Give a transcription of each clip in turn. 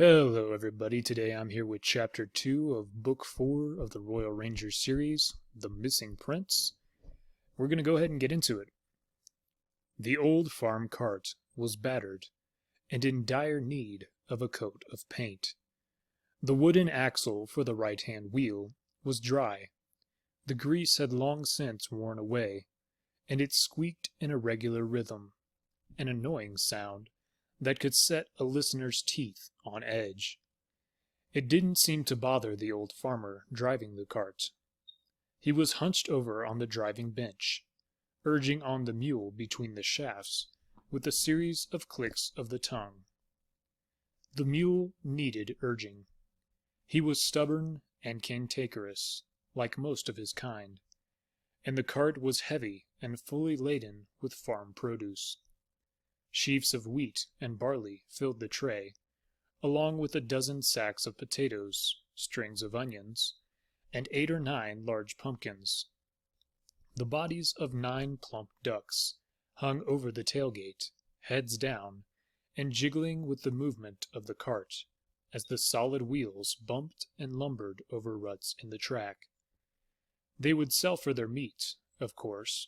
Hello everybody, today I'm here with Chapter 2 of Book 4 of the Royal Rangers series, The Missing Prince. We're going to go ahead and get into it. The old farm cart was battered and in dire need of a coat of paint. The wooden axle for the right-hand wheel was dry. The grease had long since worn away, and it squeaked in a regular rhythm, an annoying sound that could set a listener's teeth on edge. It didn't seem to bother the old farmer driving the cart. He was hunched over on the driving bench, urging on the mule between the shafts with a series of clicks of the tongue. The mule needed urging. He was stubborn and cantankerous, like most of his kind, and the cart was heavy and fully laden with farm produce. Sheaves of wheat and barley filled the tray, along with a dozen sacks of potatoes, strings of onions, and 8 or 9 large pumpkins. The bodies of 9 plump ducks hung over the tailgate, heads down, and jiggling with the movement of the cart, as the solid wheels bumped and lumbered over ruts in the track. They would sell for their meat, of course,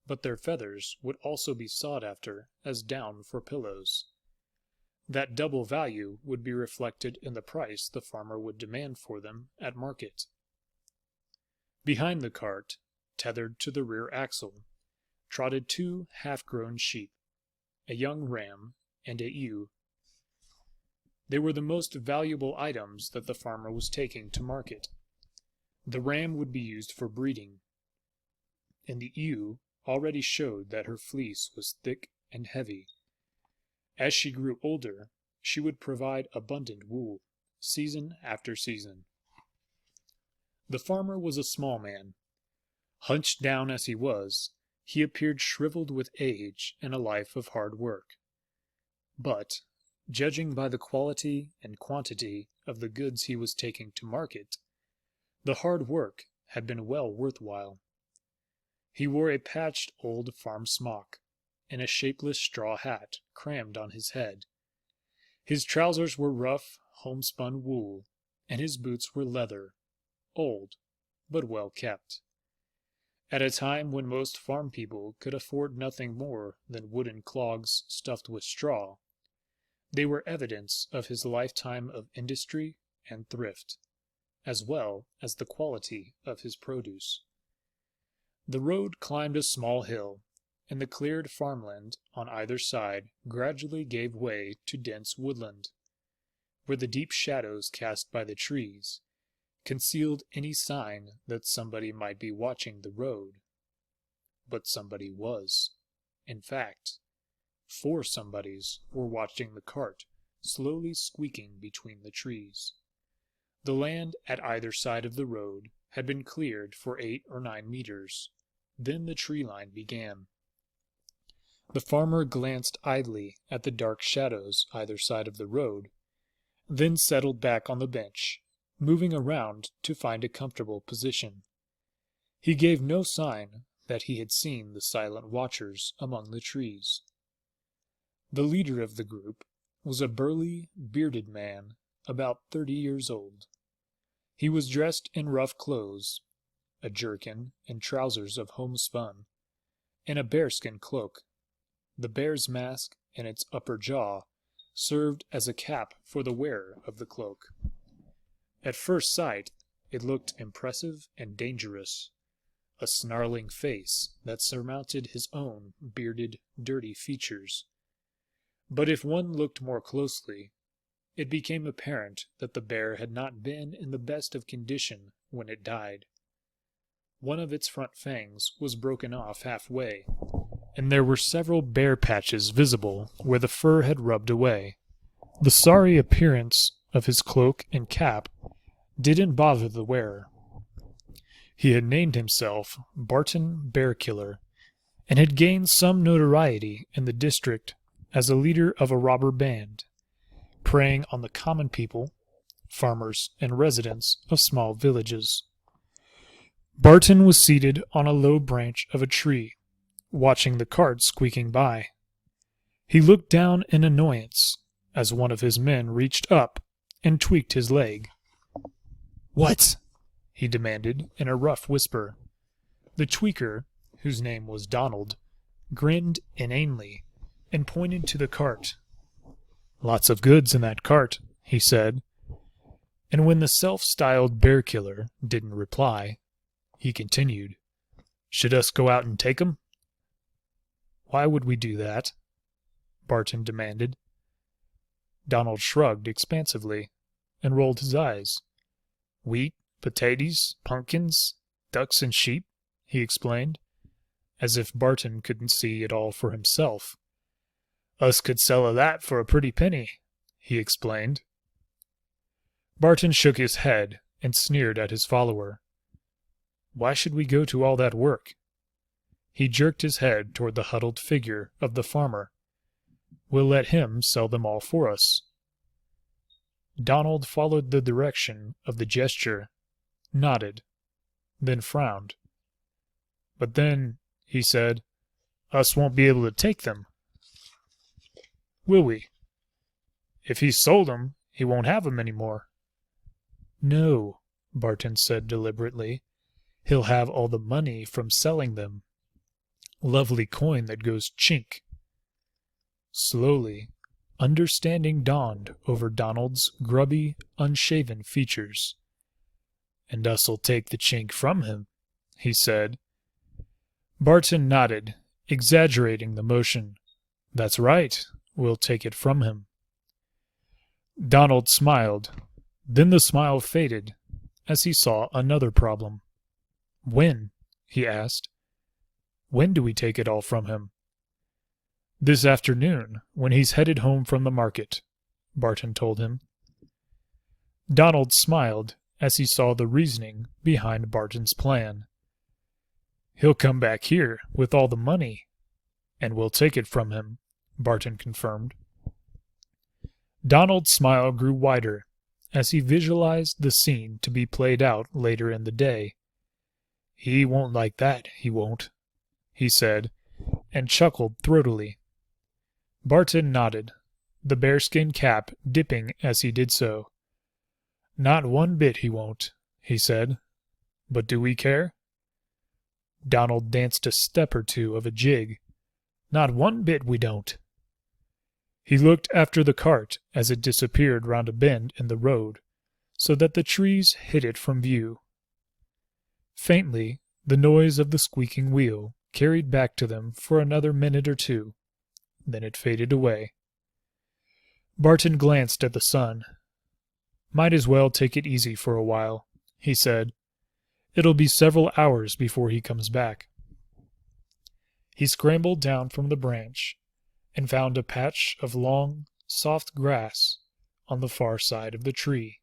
but their feathers would also be sought after as down for pillows. That double value would be reflected in the price the farmer would demand for them at market. Behind the cart, tethered to the rear axle, trotted 2 half-grown sheep, a young ram and a ewe. They were the most valuable items that the farmer was taking to market. The ram would be used for breeding, and the ewe already showed that her fleece was thick and heavy. As she grew older, she would provide abundant wool, season after season. The farmer was a small man. Hunched down as he was, he appeared shriveled with age and a life of hard work. But, judging by the quality and quantity of the goods he was taking to market, the hard work had been well worth while. He wore a patched old farm smock, and a shapeless straw hat crammed on his head. His trousers were rough, homespun wool, and his boots were leather, old, but well kept. At a time when most farm people could afford nothing more than wooden clogs stuffed with straw, they were evidence of his lifetime of industry and thrift, as well as the quality of his produce. The road climbed a small hill, and the cleared farmland on either side gradually gave way to dense woodland, where the deep shadows cast by the trees concealed any sign that somebody might be watching the road. But somebody was. In fact, 4 somebodies were watching the cart slowly squeaking between the trees. The land at either side of the road had been cleared for 8 or 9 meters. Then the tree line began. The farmer glanced idly at the dark shadows either side of the road, then settled back on the bench, moving around to find a comfortable position. He gave no sign that he had seen the silent watchers among the trees. The leader of the group was a burly, bearded man about 30 years old. He was dressed in rough clothes, a jerkin and trousers of homespun, and a bearskin cloak. The bear's mask and its upper jaw served as a cap for the wearer of the cloak. At first sight, it looked impressive and dangerous, a snarling face that surmounted his own bearded, dirty features. But if one looked more closely, it became apparent that the bear had not been in the best of condition when it died. One of its front fangs was broken off halfway, and there were several bare patches visible where the fur had rubbed away. The sorry appearance of his cloak and cap didn't bother the wearer. He had named himself Barton Bearkiller, and had gained some notoriety in the district as a leader of a robber band, preying on the common people, farmers, and residents of small villages. Barton was seated on a low branch of a tree, watching the cart squeaking by. He looked down in annoyance as one of his men reached up and tweaked his leg. "What?" he demanded in a rough whisper. The tweaker, whose name was Donald, grinned inanely and pointed to the cart. "Lots of goods in that cart," he said. And when the self-styled bear killer didn't reply, he continued, "Should us go out and take 'em?" "Why would we do that?" Barton demanded. Donald shrugged expansively and rolled his eyes. "Wheat, potatoes, pumpkins, ducks and sheep," he explained, as if Barton couldn't see it all for himself. "Us could sell a that for a pretty penny," he explained. Barton shook his head and sneered at his follower. "Why should we go to all that work?" He jerked his head toward the huddled figure of the farmer. "We'll let him sell them all for us." Donald followed the direction of the gesture, nodded, then frowned. "But then," he said, "us won't be able to take them." "Will we?" "If he's sold 'em, he won't have 'em any more." "No," Barton said deliberately. "He'll have all the money from selling them. Lovely coin that goes chink." Slowly, understanding dawned over Donald's grubby, unshaven features. "And us'll take the chink from him," he said. Barton nodded, exaggerating the motion. "That's right, we'll take it from him." Donald smiled. Then the smile faded, as he saw another problem. "When?" he asked. "When do we take it all from him?" "This afternoon, when he's headed home from the market," Barton told him. Donald smiled as he saw the reasoning behind Barton's plan. "He'll come back here with all the money, and we'll take it from him," Barton confirmed. Donald's smile grew wider as he visualized the scene to be played out later in the day. "He won't like that, he won't," he said, and chuckled throatily. Barton nodded, the bearskin cap dipping as he did so. "Not one bit he won't," he said. "But do we care?" Donald danced a step or two of a jig. "Not one bit we don't." He looked after the cart as it disappeared round a bend in the road, so that the trees hid it from view. Faintly, the noise of the squeaking wheel carried back to them for another minute or two. Then it faded away. Barton glanced at the sun. "Might as well take it easy for a while," he said. "It'll be several hours before he comes back." He scrambled down from the branch and found a patch of long, soft grass on the far side of the tree.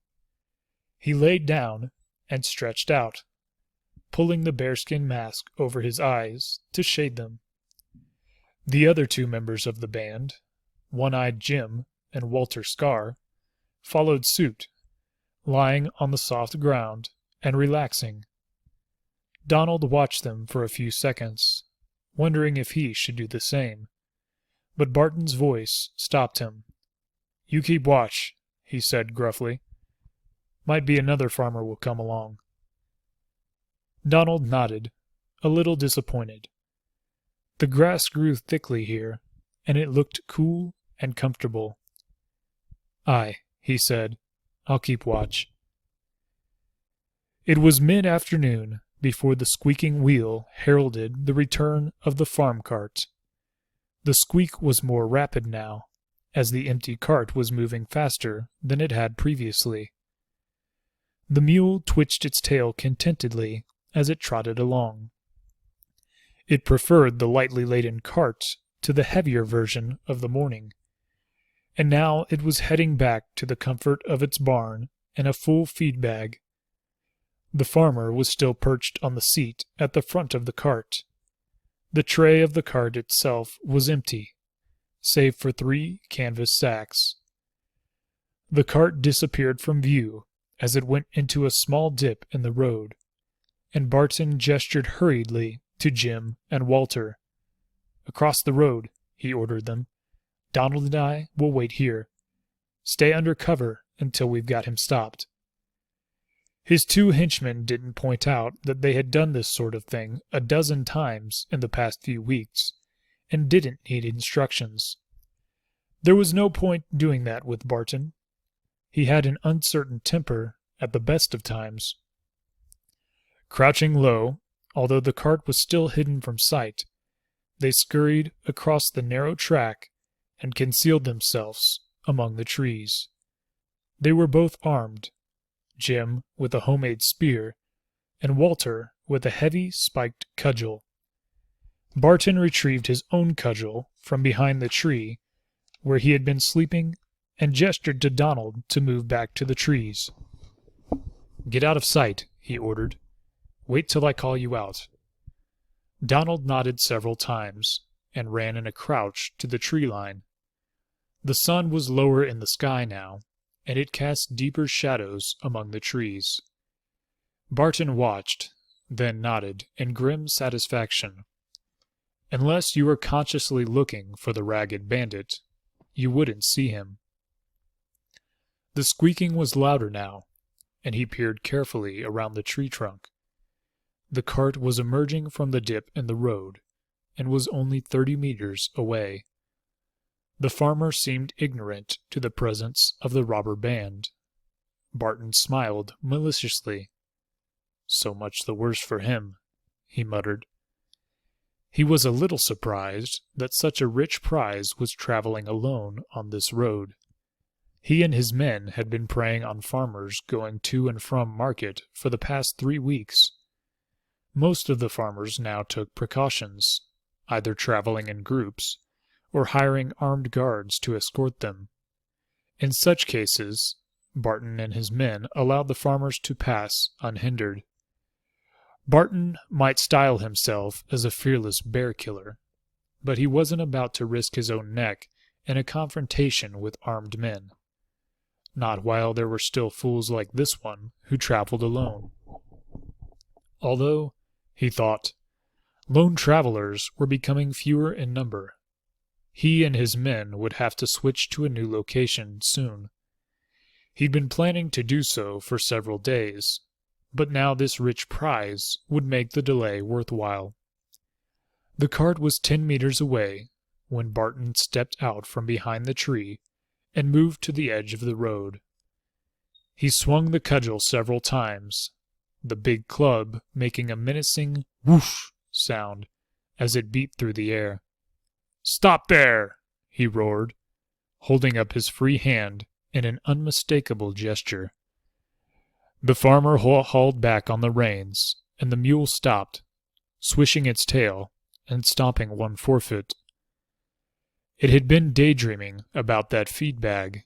He laid down and stretched out, pulling the bearskin mask over his eyes to shade them. The other two members of the band, One-Eyed Jim and Walter Scar, followed suit, lying on the soft ground and relaxing. Donald watched them for a few seconds, wondering if he should do the same. But Barton's voice stopped him. "You keep watch," he said gruffly. "Might be another farmer will come along." Donald nodded, a little disappointed. The grass grew thickly here, and it looked cool and comfortable. "Aye," he said, "I'll keep watch." It was mid-afternoon before the squeaking wheel heralded the return of the farm cart. The squeak was more rapid now, as the empty cart was moving faster than it had previously. The mule twitched its tail contentedly as it trotted along. It preferred the lightly laden cart to the heavier version of the morning, and now it was heading back to the comfort of its barn and a full feed bag. The farmer was still perched on the seat at the front of the cart. The tray of the cart itself was empty, save for 3 canvas sacks. The cart disappeared from view as it went into a small dip in the road, and Barton gestured hurriedly to Jim and Walter. "Across the road," he ordered them. "Donald and I will wait here. Stay under cover until we've got him stopped." His two henchmen didn't point out that they had done this sort of thing a dozen times in the past few weeks, and didn't need instructions. There was no point doing that with Barton. He had an uncertain temper at the best of times. Crouching low, although the cart was still hidden from sight, they scurried across the narrow track and concealed themselves among the trees. They were both armed, Jim with a homemade spear, and Walter with a heavy spiked cudgel. Barton retrieved his own cudgel from behind the tree where he had been sleeping and gestured to Donald to move back to the trees. "Get out of sight," he ordered. "Wait till I call you out." Donald nodded several times and ran in a crouch to the tree line. The sun was lower in the sky now, and it cast deeper shadows among the trees. Barton watched, then nodded in grim satisfaction. Unless you were consciously looking for the ragged bandit, you wouldn't see him. The squeaking was louder now, and he peered carefully around the tree trunk. The cart was emerging from the dip in the road, and was only 30 meters away. The farmer seemed ignorant to the presence of the robber band. Barton smiled maliciously. "So much the worse for him," he muttered. He was a little surprised that such a rich prize was traveling alone on this road. He and his men had been preying on farmers going to and from market for the past 3 weeks. Most of the farmers now took precautions, either traveling in groups or hiring armed guards to escort them. In such cases, Barton and his men allowed the farmers to pass unhindered. Barton might style himself as a fearless bear killer, but he wasn't about to risk his own neck in a confrontation with armed men. Not while there were still fools like this one who traveled alone. Although, he thought, lone travelers were becoming fewer in number. He and his men would have to switch to a new location soon. He'd been planning to do so for several days, but now this rich prize would make the delay worthwhile. The cart was 10 meters away when Barton stepped out from behind the tree and moved to the edge of the road. He swung the cudgel several times, the big club making a menacing whoosh sound as it beat through the air. "Stop there!" he roared, holding up his free hand in an unmistakable gesture. The farmer hauled back on the reins, and the mule stopped, swishing its tail and stomping one forefoot. It had been daydreaming about that feed bag,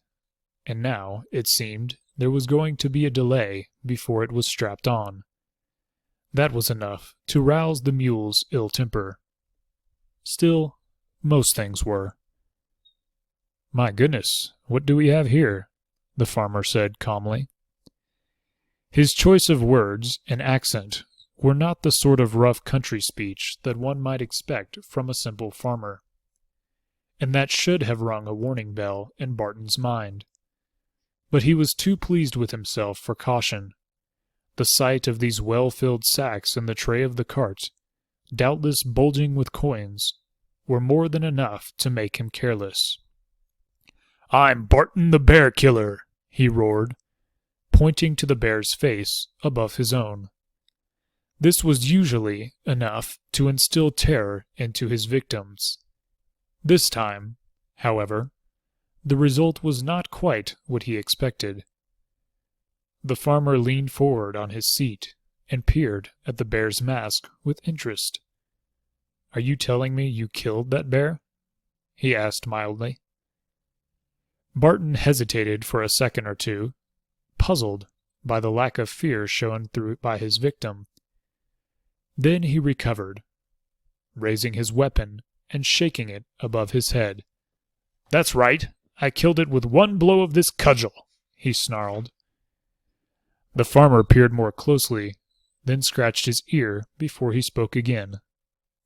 and now, it seemed, there was going to be a delay before it was strapped on. That was enough to rouse the mule's ill temper. Still, most things were. "My goodness, what do we have here?" the farmer said calmly. His choice of words and accent were not the sort of rough country speech that one might expect from a simple farmer, and that should have rung a warning bell in Barton's mind. But he was too pleased with himself for caution. The sight of these well-filled sacks in the tray of the cart, doubtless bulging with coins, were more than enough to make him careless. "I'm Barton the Bear Killer," he roared, pointing to the bear's face above his own. This was usually enough to instill terror into his victims. This time, however, the result was not quite what he expected. The farmer leaned forward on his seat and peered at the bear's mask with interest. "Are you telling me you killed that bear?" he asked mildly. Barton hesitated for a second or two, puzzled by the lack of fear shown through by his victim. Then he recovered, raising his weapon and shaking it above his head. "That's right, I killed it with one blow of this cudgel," he snarled. The farmer peered more closely, then scratched his ear before he spoke again.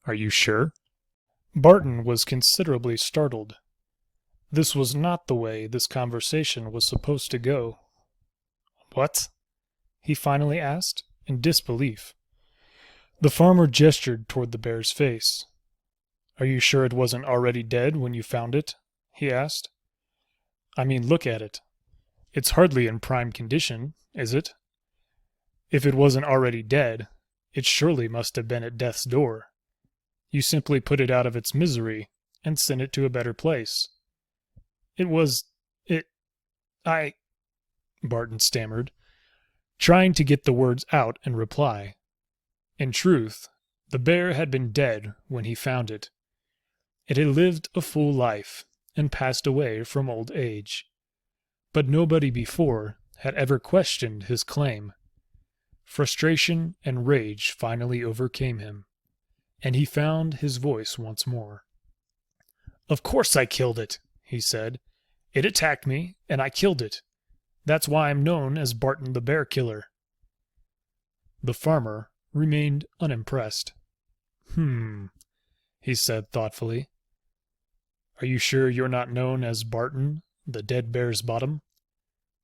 "Are you sure?" Barton was considerably startled. This was not the way this conversation was supposed to go. "What?" he finally asked, in disbelief. The farmer gestured toward the bear's face. "Are you sure it wasn't already dead when you found it?" he asked. "I mean, look at it. It's hardly in prime condition, is it? If it wasn't already dead, it surely must have been at death's door. You simply put it out of its misery and sent it to a better place." I, Barton stammered, trying to get the words out in reply. In truth, the bear had been dead when he found it. It had lived a full life and passed away from old age. But nobody before had ever questioned his claim. Frustration and rage finally overcame him, and he found his voice once more. "Of course I killed it," he said. "It attacked me, and I killed it. That's why I'm known as Barton the Bear Killer." The farmer remained unimpressed. He said thoughtfully. "Are you sure you're not known as Barton, the dead bear's bottom?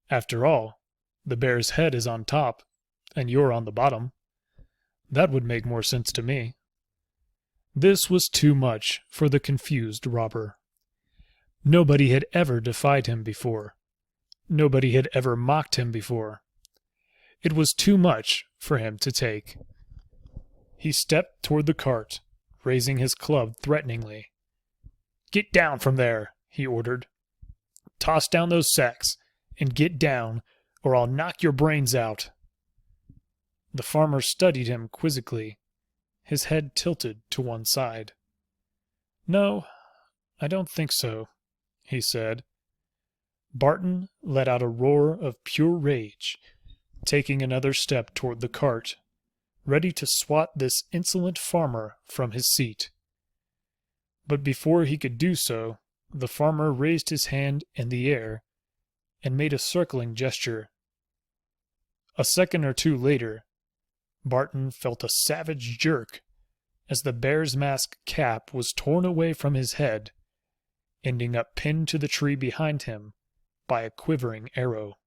After all, the bear's head is on top, and you're on the bottom. That would make more sense to me." This was too much for the confused robber. Nobody had ever defied him before. Nobody had ever mocked him before. It was too much for him to take. He stepped toward the cart, raising his club threateningly. "Get down from there," he ordered. "Toss down those sacks, and get down, or I'll knock your brains out." The farmer studied him quizzically, his head tilted to one side. "No, I don't think so," he said. Barton let out a roar of pure rage, taking another step toward the cart, ready to swat this insolent farmer from his seat. But before he could do so, the farmer raised his hand in the air and made a circling gesture. A second or two later, Barton felt a savage jerk as the bear's mask cap was torn away from his head, ending up pinned to the tree behind him by a quivering arrow.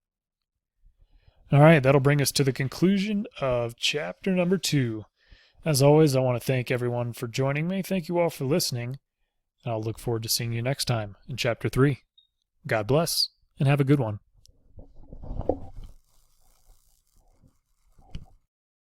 All right, that'll bring us to the conclusion of chapter number 2. As always, I want to thank everyone for joining me. Thank you all for listening, and I'll look forward to seeing you next time in chapter 3. God bless, and have a good one.